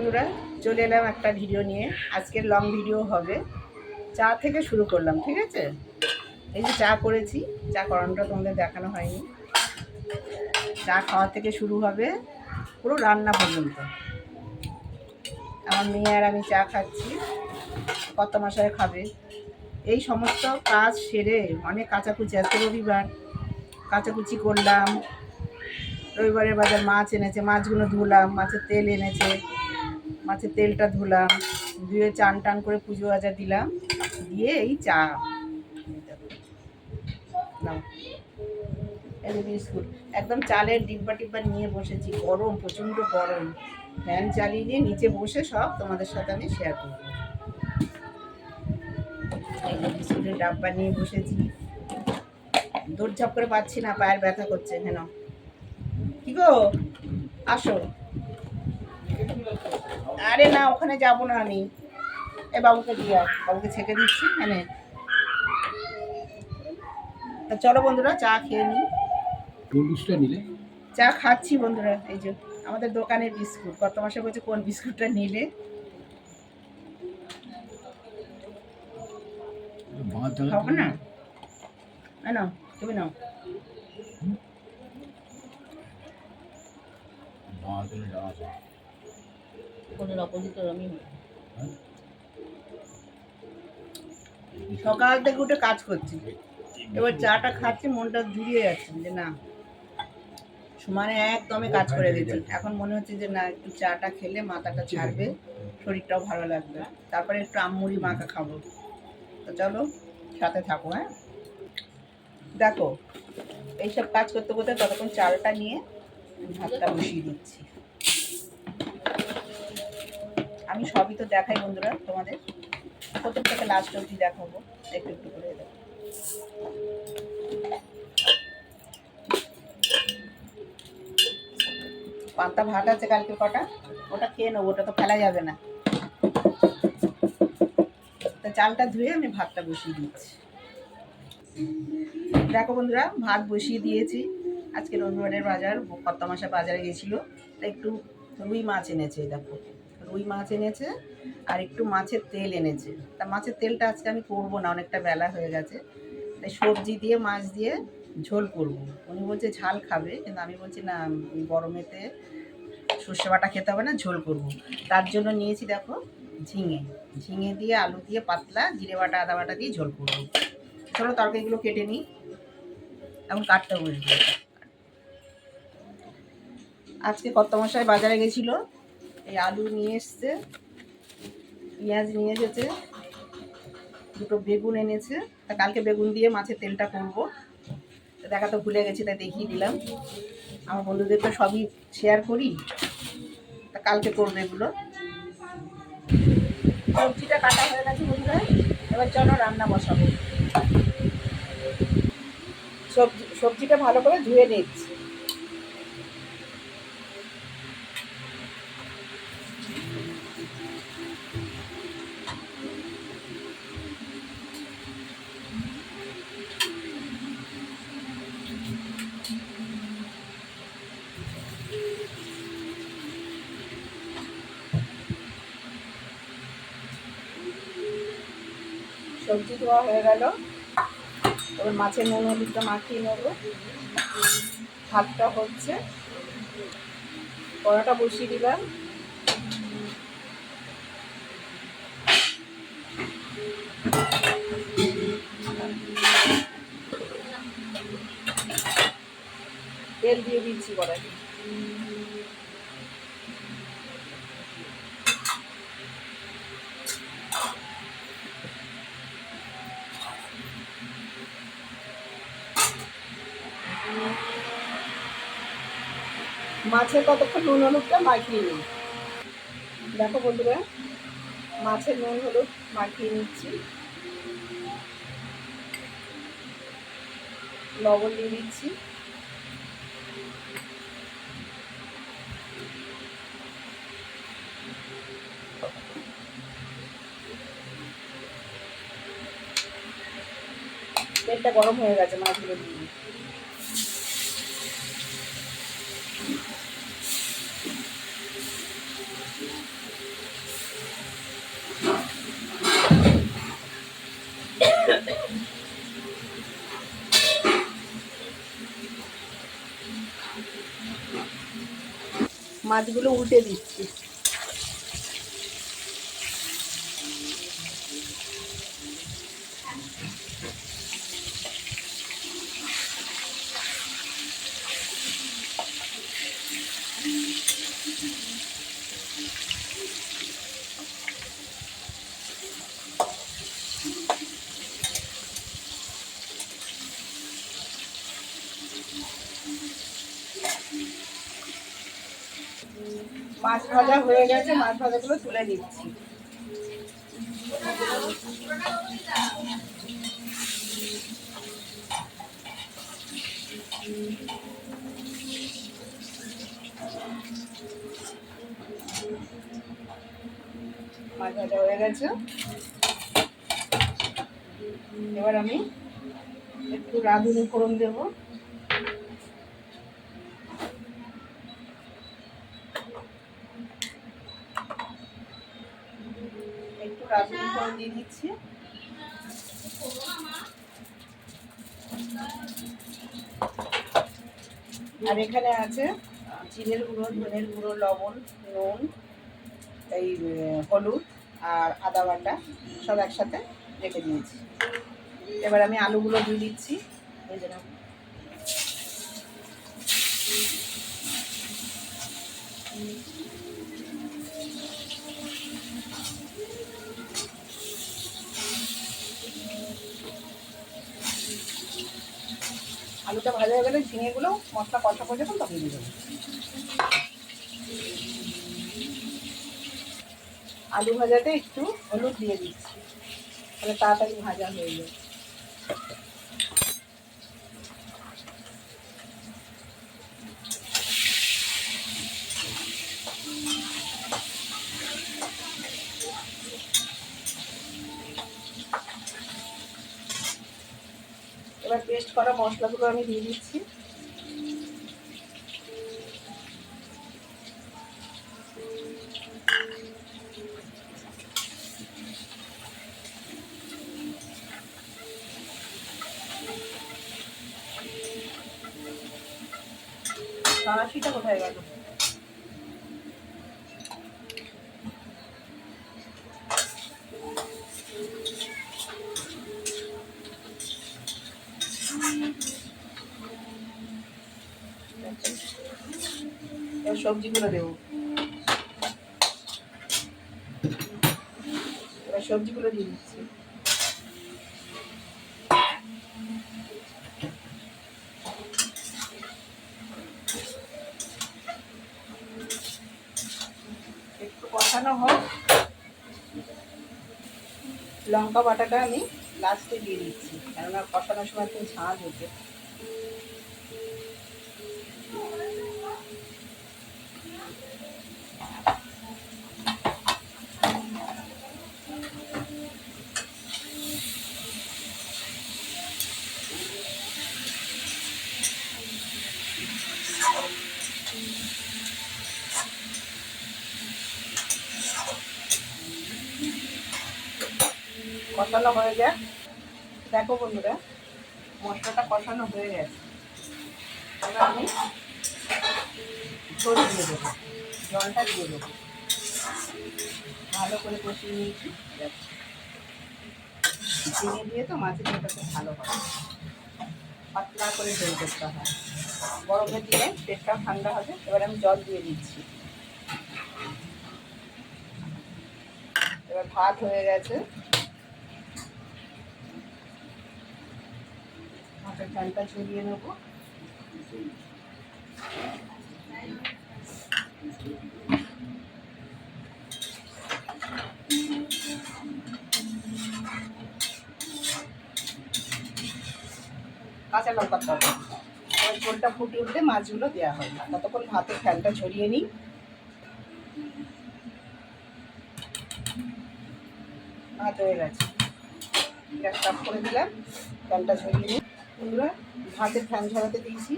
বন্ধুরা, চলে এলাম একটা ভিডিও নিয়ে। আজকের লং ভিডিও হবে। চা থেকে শুরু করলাম, ঠিক আছে? এই যে চা করেছি, চা করানোটা তোমাদের দেখানো হয়নি। চা খাওয়া থেকে শুরু হবে পুরো রান্না পর্যন্ত। আমার মেয়ে আর আমি চা খাচ্ছি, কত মশাই খাবে। এই সমস্ত কাজ সেরে অনেক কাচাকুচি, আজকে রবিবার কাচাকুচি করলাম। রবিবারের বাজার মাছ এনেছে, মাছগুলো ধুলাম, মাছের তেল এনেছে, মাছের তেলটা ধুলাম, ধুয়ে চান টান করে পুজো বাজা দিলাম, দিয়ে এই চা এই বিস্কুট একদম চালের ডিব্বা টিব্বা নিয়ে বসেছি। গরম, প্রচণ্ড গরম। ফ্যান চালিয়ে নিয়ে নিচে বসে সব তোমাদের সাথে আমি শেয়ার করব। এই বিস্কুটের ডাব্বা নিয়ে বসেছি, দৌড়ঝাপ করে পাচ্ছি না, পায়ের ব্যথা করছে। হেন কি গো, আসো। আরে না, ওখানে যাবো না আমি। এ বাবুকে দিয়ে আস, বাবুকে ছেঁকে দিচ্ছি। হ্যাঁ, তা চলো বন্ধুরা, চা খেয়ে নিই। চা খাচ্ছি বন্ধুরা। এই যে আমাদের দোকানের বিস্কুট। কত মাসে বলছে কোন বিস্কুটটা নিলে। খাবো না, নাও তুমি নাও। সকাল থেকে উঠে কাজ করছি, এবার চাটা খাচ্ছি, মনটা জুড়িয়ে যাচ্ছে যে না, সমানে একদমে কাজ করে দিচ্ছি। এখন মনে হচ্ছে যে না, একটু চাটা খেলে মাথাটা ছাড়বে, শরীরটাও ভালো লাগবে। তারপরে একটু আমমুড়ি মাখা খাবো। তো চলো, সাথে থাকো। হ্যাঁ, দেখো এইসব কাজ করতে করতে ততক্ষণ চালটা নিয়ে ভাতটা বসিয়ে দিচ্ছি। আমি সবই তো দেখাই বন্ধুরা তোমাদের, প্রথম থেকে লাস্ট অবধি দেখাবো একটু একটু করে। দেখো পান্তা ভাত আছে কালকে কটা, ওটা খেয়ে নেবো, ওটা তো ফেলা যাবে না। তা চালটা ধুয়ে আমি ভাতটা বসিয়ে দিচ্ছি। দেখো বন্ধুরা, ভাত বসিয়ে দিয়েছি। আজকে রবিবারের বাজার, কত মাসা বাজারে গেছিলো, তা একটু রুই মাছ এনেছে। দেখো রুই মাছ এনেছে আর একটু মাছের তেল এনেছে। তা মাছের তেলটা আজকে আমি করবো না, অনেকটা বেলা হয়ে গেছে। তাই সবজি দিয়ে মাছ দিয়ে ঝোল করব। উনি বলছে ঝাল খাবে, কিন্তু আমি বলছি না, গরমেতে সর্ষে বাটা খেতে হবে না, ঝোল করব। তার জন্য নিয়েছি দেখো ঝিঙে, ঝিঙে দিয়ে আলু দিয়ে পাতলা জিরে বাটা আদা বাটা দিয়ে ঝোল করব। চলো তরকারিগুলো কেটে নিই, এখন কাটতে বসবো। আজকে কত মশাই বাজারে গেছিলো, এই আলু নিয়ে এসছে, পেঁয়াজ নিয়ে এসেছে, দুটো বেগুন এনেছে। তা কালকে বেগুন দিয়ে মাছের তেলটা করবো, দেখা তো ভুলে গেছি, তাই দেখিয়ে দিলাম। আমার বন্ধুদের তো সবই শেয়ার করি, তা কালকে করবো এগুলো। সবজিটা কাটা হয়ে গেছে বন্ধুরা, এবার চলো রান্না বসাবো। সবজিটা ভালো করে ধুয়ে নিচ্ছি। সবজি ধোয়া হয়ে গেল, এবার মাছের নুন হলুদটা মাখিয়ে নেব। ভাতটা হচ্ছে, কড়াটা বসিয়ে দিলাম। তেল দিয়ে দিচ্ছি কড়াই। মাছে কতক্ষণ নুন হলুদটা মাখিয়ে নিই। দেখো বন্ধুরা, মাছের নুন হলুদ মাখিয়ে নিচ্ছি, লবণ দিয়ে দিচ্ছি। তেলটা গরম হয়ে গেছে, মাছগুলো দিয়ে মাছগুলো উল্টে দিচ্ছি। মাছ ভাজা হয়ে গেছে, মাছ ভাজাগুলো তুলে দিচ্ছি। মাছ ভাজা হয়ে গেছে, এবার আমি একটু রাঁধুনি ফোড়ন দেব। একটু রাঁধুনি ফোড়ন দিয়ে দিচ্ছি। আর এখানে আছে জিরের গুঁড়ো, ধনের গুঁড়ো, লবণ, নুন, এই হলুদ আর আদা বাটা সব একসাথে রেখে দিয়েছি। এবার আমি আলুগুলো দিয়ে দিচ্ছি। এই যে আলুটা ভাজা হয়ে গেলে ঝিঙেগুলো মশলা কষা করে যখন তখন দিয়ে দেবো। আলু ভাজাতে একটু হলুদ দিয়ে দিচ্ছি, তাহলে তাড়াতাড়ি ভাজা হয়ে যায়। এবার পেস্ট করা মশলাগুলো আমি দিয়ে দিচ্ছি। কাশিটা কোথায় গেল? সবজিগুলো দেবো, এবার সবজিগুলো দিয়ে দিচ্ছি। একটু কষানো হোক, লঙ্কা বাটাটা আমি লাস্টে দিয়ে দিচ্ছি, কেননা কষানোর সময় একটু ঝাঁঝ ওঠে। কষানো হয়ে যায়, দেখো বন্ধুরা মশলাটা কষানো হয়ে গেছে। এবার আমি ঝোল দিয়ে দেবো, জলটা দিয়ে দেবো। ভালো করে কষিয়ে নিয়েছি, চিনি দিয়ে তো মাছের ঝোলটা খুব ভালো হয়, পাতলা করে ঝোল করতে হয়। গরমের দিনে পেটটাও ঠান্ডা হবে। এবার আমি জল দিয়ে দিচ্ছি। এবার ভাত হয়ে গেছে, ভাতের ফ্যানটা ঝরিয়ে নেব। কাঁচা লঙ্কার তরকারি। এবার ঝোলটা ফুটে উঠলে মাছগুলো দেওয়া হয়, ততক্ষণ ভাতের ফ্যানটা ঝরিয়ে নিই। ভাত হয়ে গেছে, গ্যাসটা অফ করে দিলাম, ফ্যানটা ঝরিয়ে নিই। বন্ধুরা ভাতের ফ্যান ঝরাতে দিয়েছি,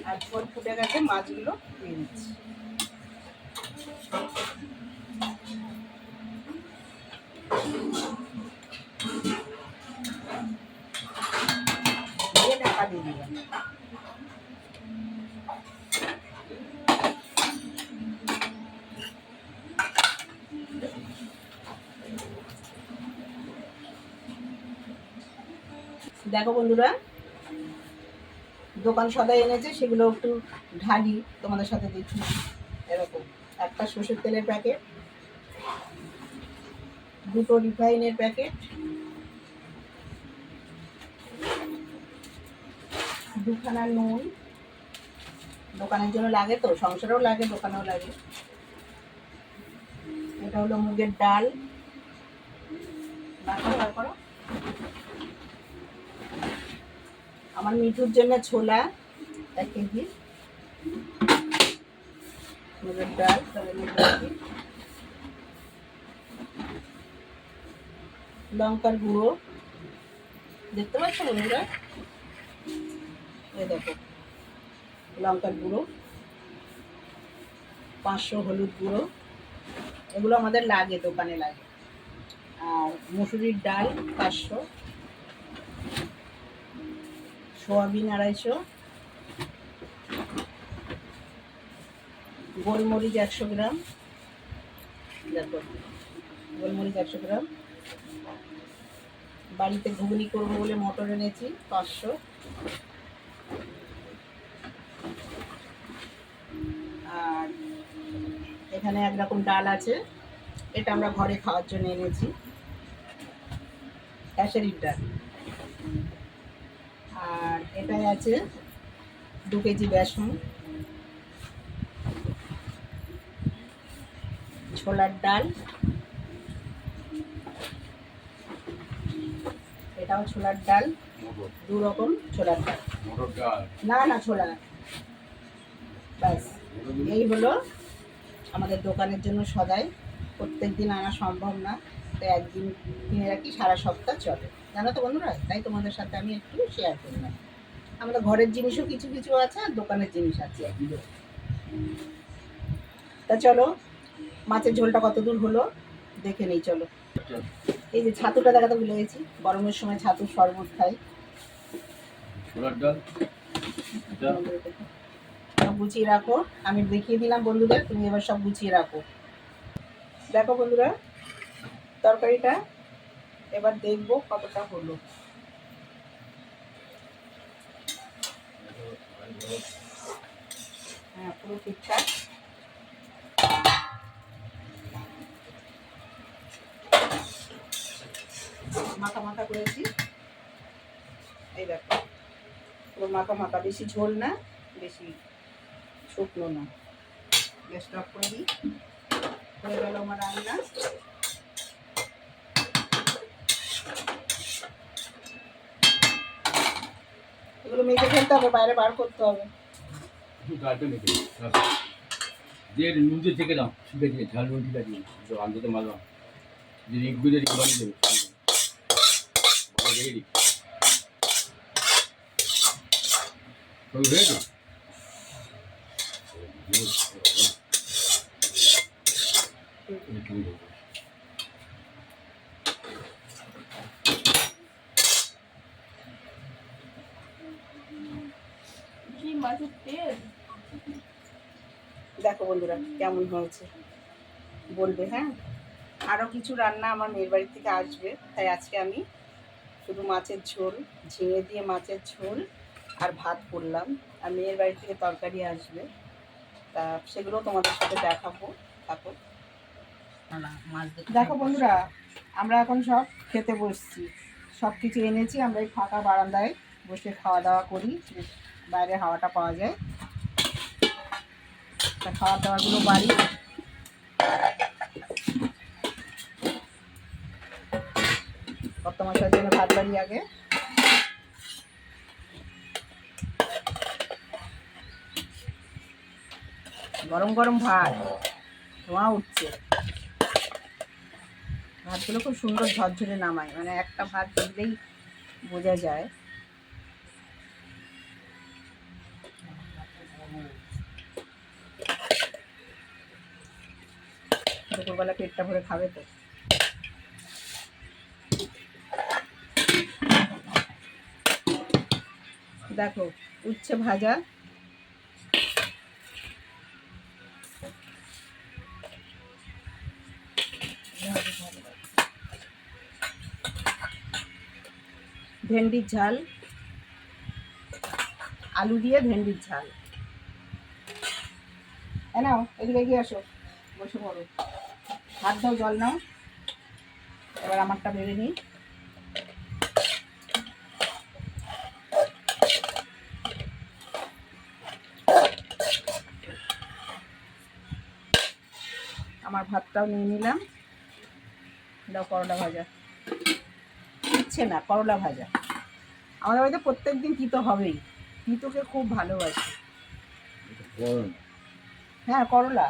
আর ঝোল ফুটে গেছে, মাছগুলো দিয়ে দিচ্ছি। দেখো বন্ধুরা, দোকান সদাই এনেছে, সেগুলো একটু ঢালি তোমাদের সাথে দেখি। এরকম একটা সর্ষের তেলের প্যাকেট, দুটো রিফাইনের প্যাকেট, দুখানা নুন, দোকানের জন্য লাগে তো, সংসারেও লাগে, দোকানেও লাগে। এটা হলো মুগের ডাল, করো। আমার মিঠুর জন্য ছোলা 1 কেজি, মুগের ডাল, লঙ্কার গুঁড়ো, দেখতে পাচ্ছ বন্ধুরা, এই দেখো লঙ্কার গুঁড়ো, 500 হলুদ গুঁড়ো, এগুলো আমাদের লাগে, দোকানে লাগে। আর মুসুরির ডাল 500, সোয়াবিন 250, গোলমরিচ 100 গ্রাম, দেখো গোলমরিচ 100 গ্রাম, বাড়িতে ঘুগনি করবো বলে মটর এনেছি 500, আর এখানে একরকম ডাল আছে, এটা আমরা ঘরে খাওয়ার জন্য এনেছি, খেসারির ডাল। আর এটাই আছে 2 কেজি বেসন, ছোলার ডাল, এটাও ছোলার ডাল, 2 রকম ছোলার ডাল, না ছোলা। ব্যাস, এই হলো আমাদের দোকানের জন্য সদাই। প্রত্যেক দিন আনা সম্ভব না, তো একদিন কিনে রাখি, সারা সপ্তাহ চলে, জানো তো বন্ধুরা। তাই তোমাদের সাথে আমি একটু শেয়ার করলাম। আমাদের ঘরের জিনিসও কিছু কিছু আছে, আর দোকানের জিনিস আছে। তা চলো, মাছের ঝোলটা কত দূর হলো দেখে নেই, চলো। এই যে ছাতুটা দেখাতে ভুলে গেছি, গরমের সময় ছাতুর শরবত খাই। সব গুছিয়ে রাখো, আমি দেখিয়ে দিলাম বন্ধুদের, তুমি এবার সব গুছিয়ে রাখো। দেখো বন্ধুরা, তরকারিটা এবার দেখবো কতটা হলো। হ্যাঁ, পুরো ঠিকঠাক। মাখা মাখা করেছি, এই দেখো পুরো মাখা মাখা, বেশি ঝোল না, বেশি শুকনো না। গ্যাসটা অফ করে দিই, হয়ে গেল আমার রান্না। এগুলো মেখে ফেলতে হবে, বাইরে বার করতে হবে। যে নুনতে থেকে দাও, ঠিক আছে, ঝাল নুন ঠিক আছে, আনতে মারলাম যে রিকগুলো রিকবানি দেবে দেখে দিই সব হয়েছে। দেখো বন্ধুরা কেমন হয়েছে বলবে, হ্যাঁ। আরও কিছু রান্না আমার মেয়ের বাড়ি থেকে আসবে, তাই আজকে আমি শুধু মাছের ঝোল, ঝিঙে দিয়ে মাছের ঝোল আর ভাত করলাম। আর মেয়ের বাড়ি থেকে তরকারি আসবে, তা সেগুলো তোমাদের সাথে দেখাবো। থাকো। দেখো বন্ধুরা, আমরা এখন সব খেতে বসছি, সব কিছু এনেছি, আমরা এই ফাঁকা বারান্দায় বসে খাওয়া দাওয়া করি, বাইরে হাওয়াটা পাওয়া যায়, তা খাওয়া দাওয়াগুলো বাড়ি। কত মাসের জন্য ভাত বাড়ি আগে, গরম গরম ভাত, ধোঁয়া উঠছে। ভাতগুলো খুব সুন্দর ঝরঝরে নামায়, মানে একটা ভাত দিলেই বোঝা যায়। দুপুরবেলা পেটটা ভরে খাবে তো। দেখো উচ্ছে ভাজা, ভেন্ডির ঝাল, আলু দিয়ে ভেন্ডির ঝাল। নাও এদিকে এগিয়ে আসো, বসে পড়ো, হাত দাও, জল নাও। এবার আমারটা বেড়ে নিই। আমার ভাতটাও নিয়ে নিলাম। দাও করলা ভাজা, ইচ্ছে না করলা ভাজা। আমাদের বাড়িতে প্রত্যেক দিন তিতো হবেই, তিতোকে খুব ভালোবাসি। হ্যাঁ করলা,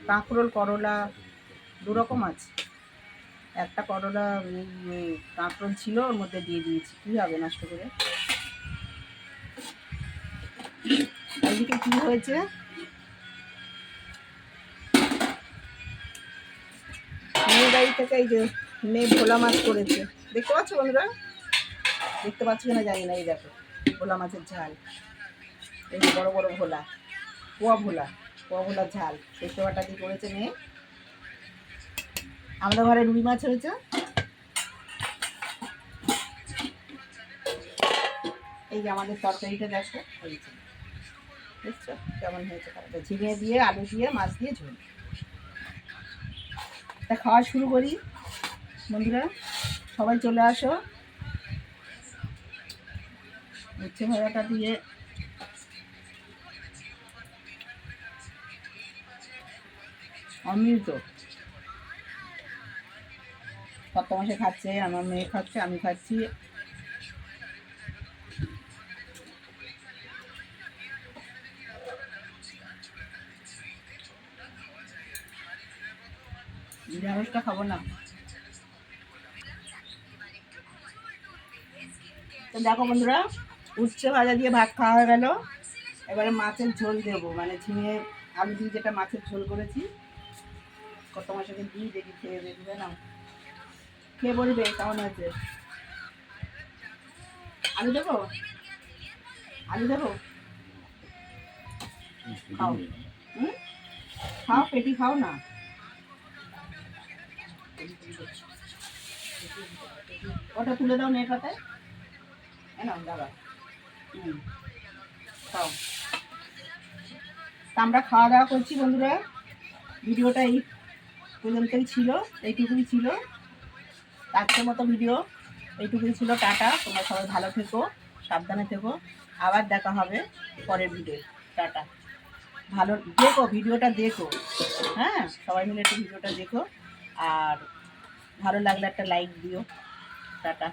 কাঁকরোল করলা দু রকম আছে। একটা করলা কাঁকরোল ছিল, ওর মধ্যে দিয়ে দিয়েছি, কী হবে নষ্ট করে। এইদিকে কী হয়েছে, মেয়ে বাড়ি থেকে এই যে মেয়ে ভোলা মাছ করেছে, দেখতে পাচ্ছ বন্ধুরা? দেখতে পাচ্ছ কিনা জানি না। এই দেখো ভোলা মাছের ঝাল, এই যে বড় বড় ভোলা, পোয়া ভোলার ঝাল সর্ষে বাটা দিয়ে করেছে মেয়ে। আমাদের ঘরে রুই মাছ হয়েছে। এই যে আমাদের তরকারিটা দেখো হয়েছে, বুঝছো কেমন হয়েছে? ঝিঙে দিয়ে আলু দিয়ে মাছ দিয়ে ঝোল। তা খাওয়া শুরু করি বন্ধুরা, সবাই চলে আসো। উচ্ছে ভাজাটা দিয়ে অমৃত। কত মাসে খাচ্ছে, আমার মেয়ে খাচ্ছে, আমি খাচ্ছি। নিরামিষটা খাবো না। তো দেখো বন্ধুরা, উচ্ছে ভাজা দিয়ে ভাত খাওয়া হয়ে গেল। এবারে মাছের ঝোল দেবো, মানে ঝিঙে আলু দিয়ে যেটা মাছের ঝোল করেছি। কত মাসে দিয়ে দেখি, খেয়ে দেখবে না, খেয়ে বলবে কেমন হয়েছে। আলু দেবো, আলু দেবো, খাও। হুম, খাও, পেটি খাও না। ওটা তুলে দাও মেয়ের পাতায়, নাও দাদা। খাও। তা আমরা খাওয়া দাওয়া করছি বন্ধুরা। ভিডিওটা এই পর্যন্তই ছিল, এইটুকুই ছিল আজকের মতো ভিডিও। এইটুকুই ছিল, টাটা। তোমরা সবাই ভালো থেকো, সাবধানে থেকো। আবার দেখা হবে পরের ভিডিও। টাটা। ভালো দেখো ভিডিওটা, দেখো। হ্যাঁ, সবাই মিলে একটু ভিডিওটা দেখো, আর ভালো লাগলে একটা লাইক দিও। টাটা।